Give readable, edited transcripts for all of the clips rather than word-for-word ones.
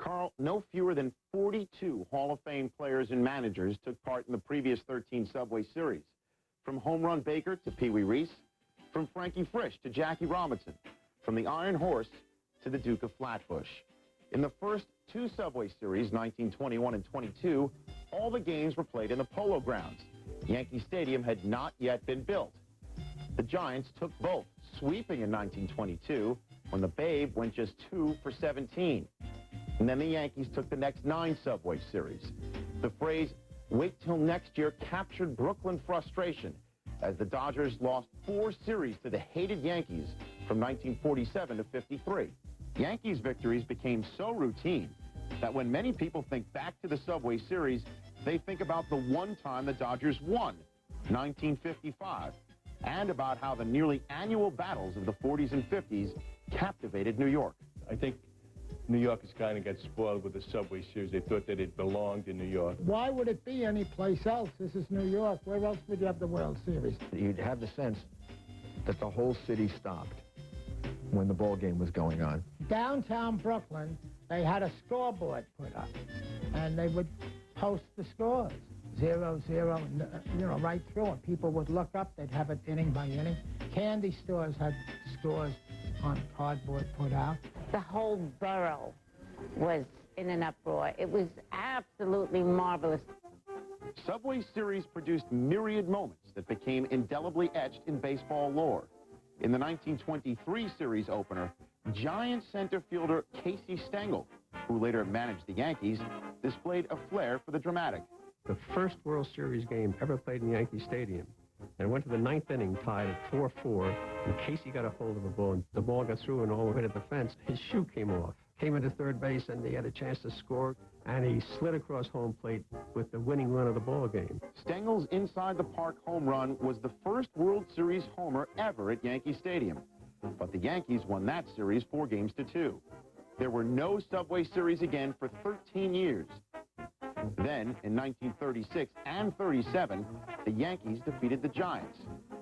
Carl, no fewer than 42 Hall of Fame players and managers took part in the previous 13 Subway Series. From Home Run Baker to Pee Wee Reese, from Frankie Frisch to Jackie Robinson, from the Iron Horse to the Duke of Flatbush. In the first two Subway Series, 1921 and 22, all the games were played in the Polo Grounds. Yankee Stadium had not yet been built. The Giants took both, sweeping in 1922 when the Babe went just 2 for 17. And then the Yankees took the next 9 Subway Series. The phrase, "wait till next year," captured Brooklyn frustration as the Dodgers lost 4 series to the hated Yankees from 1947 to 53. Yankees victories became so routine that when many people think back to the Subway Series, they think about the one time the Dodgers won, 1955, and about how the nearly annual battles of the 40s and 50s captivated New York. I think New Yorkers kind of got spoiled with the Subway Series. They thought that it belonged in New York. Why would it be anyplace else? This is New York. Where else would you have the World Series? You'd have the sense that the whole city stopped when the ball game was going on. Downtown Brooklyn, they had a scoreboard put up, and they would post the scores, 0-0, right through, and people would look up. They'd have it inning by inning. Candy stores had scores on cardboard put out. The whole borough was in an uproar. It was absolutely marvelous. Subway Series produced myriad moments that became indelibly etched in baseball lore. In the 1923 series opener, Giants center fielder Casey Stengel, who later managed the Yankees, displayed a flair for the dramatic. The first World Series game ever played in Yankee Stadium. And went to the 9th inning, tied at 4-4, and Casey got a hold of the ball, and the ball got through and all the way to the fence. His shoe came off. Came into third base, and he had a chance to score, and he slid across home plate with the winning run of the ball game. Stengel's inside-the-park home run was the first World Series homer ever at Yankee Stadium. But the Yankees won that series 4-2. There were no Subway Series again for 13 years. Then, in 1936 and 37, the Yankees defeated the Giants.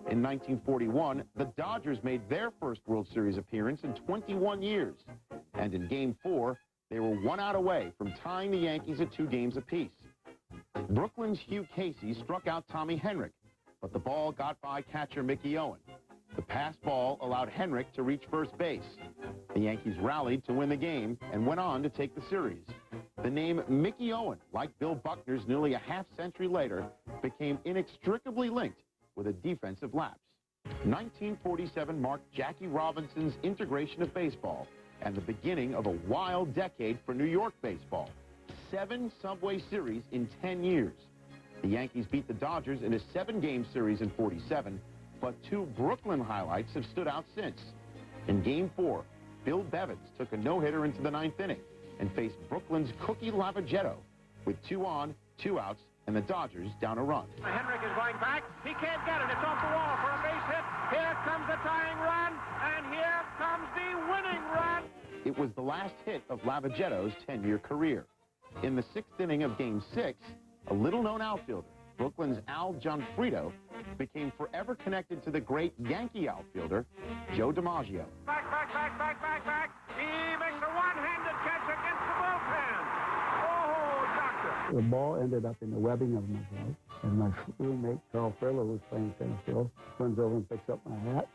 In 1941, the Dodgers made their first World Series appearance in 21 years. And in Game 4, they were 1 out away from tying the Yankees at 2 games apiece. Brooklyn's Hugh Casey struck out Tommy Henrich, but the ball got by catcher Mickey Owen. The pass ball allowed Henrich to reach first base. The Yankees rallied to win the game and went on to take the series. The name Mickey Owen, like Bill Buckner's nearly a half-century later, became inextricably linked with a defensive lapse. 1947 marked Jackie Robinson's integration of baseball and the beginning of a wild decade for New York baseball. 7 Subway Series in 10 years. The Yankees beat the Dodgers in a 7-game series in 47, but 2 Brooklyn highlights have stood out since. In Game 4, Bill Bevins took a no-hitter into the 9th inning and faced Brooklyn's Cookie Lavagetto with 2 on, 2 outs, and the Dodgers down a run. Henrich is going back. He can't get it. It's off the wall for a base hit. Here comes the tying run, and here comes the winning run. It was the last hit of Lavagetto's 10-year career. In the 6th inning of Game 6, a little-known outfielder, Brooklyn's Al Gianfrido, became forever connected to the great Yankee outfielder, Joe DiMaggio. Back. He makes a one-handed catch against the bullpen. Oh, doctor. The ball ended up in the webbing of my glove, and my roommate, Carl Furlow, was playing center field, runs over and picks up my hat.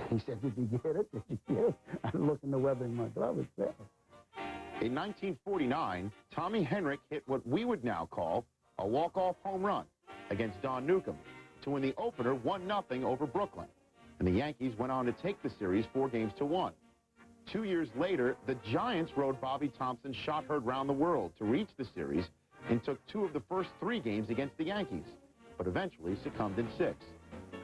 He said, "Did you get it? Did you get it?" I look in the webbing of my glove, it's there. In 1949, Tommy Henrich hit what we would now call a walk-off home run against Don Newcomb to win the opener 1-0 over Brooklyn. And the Yankees went on to take the series 4-1. 2 years later, the Giants rode Bobby Thompson's shot heard round the world to reach the series and took 2 of the first 3 games against the Yankees, but eventually succumbed in 6.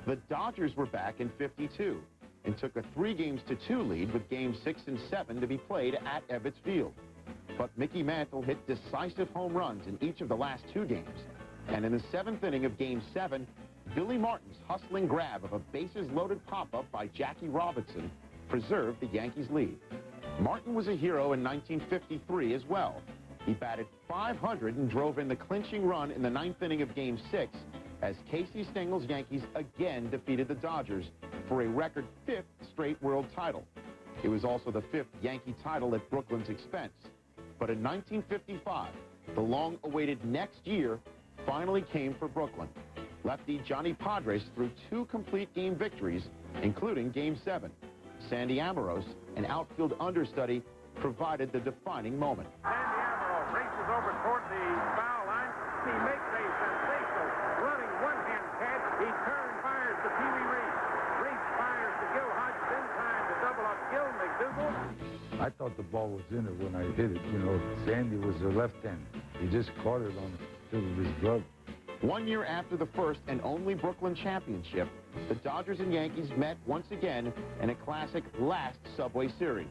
The Dodgers were back in 52 and took a 3-2 lead with Games 6 and 7 to be played at Ebbets Field. But Mickey Mantle hit decisive home runs in each of the last 2 games. And in the 7th inning of Game 7, Billy Martin's hustling grab of a bases-loaded pop-up by Jackie Robinson preserved the Yankees' lead. Martin was a hero in 1953 as well. He batted .500 and drove in the clinching run in the 9th inning of Game 6 as Casey Stengel's Yankees again defeated the Dodgers for a record 5th straight world title. It was also the 5th Yankee title at Brooklyn's expense. But in 1955, the long-awaited next year finally came for Brooklyn. Lefty Johnny Padres threw 2 complete game victories, including Game 7. Sandy Amorose, an outfield understudy, provided the defining moment. Sandy Amorose races over toward the foul line. He makes a sensational running one-hand catch. He turns, fires to Pee Wee Reese. Reese fires to Gil Hodges in time to double up Gil McDougal. I thought the ball was in it when I hit it. You know, Sandy was a left-hand. He just caught it on the tip of his glove. 1 year after the first and only Brooklyn championship, the Dodgers and Yankees met once again in a classic last Subway Series.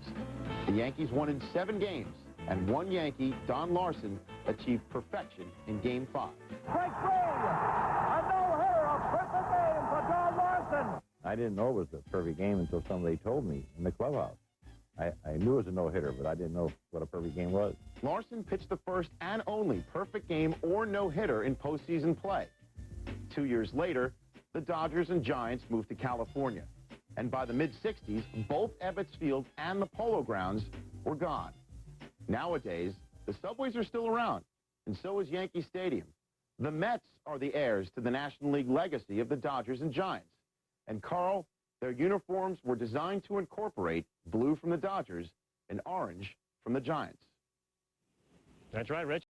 The Yankees won in 7 games, and one Yankee, Don Larson, achieved perfection in Game 5. Strike 3! A no-hitter, a perfect game for Don Larson! I didn't know it was a perfect game until somebody told me in the clubhouse. I knew it was a no-hitter, but I didn't know what a perfect game was. Larson pitched the first and only perfect game or no-hitter in postseason play. 2 years later, the Dodgers and Giants moved to California. And by the mid-60s, both Ebbets Field and the Polo Grounds were gone. Nowadays, the Subways are still around, and so is Yankee Stadium. The Mets are the heirs to the National League legacy of the Dodgers and Giants. And Carl, their uniforms were designed to incorporate blue from the Dodgers and orange from the Giants. That's right, Rich.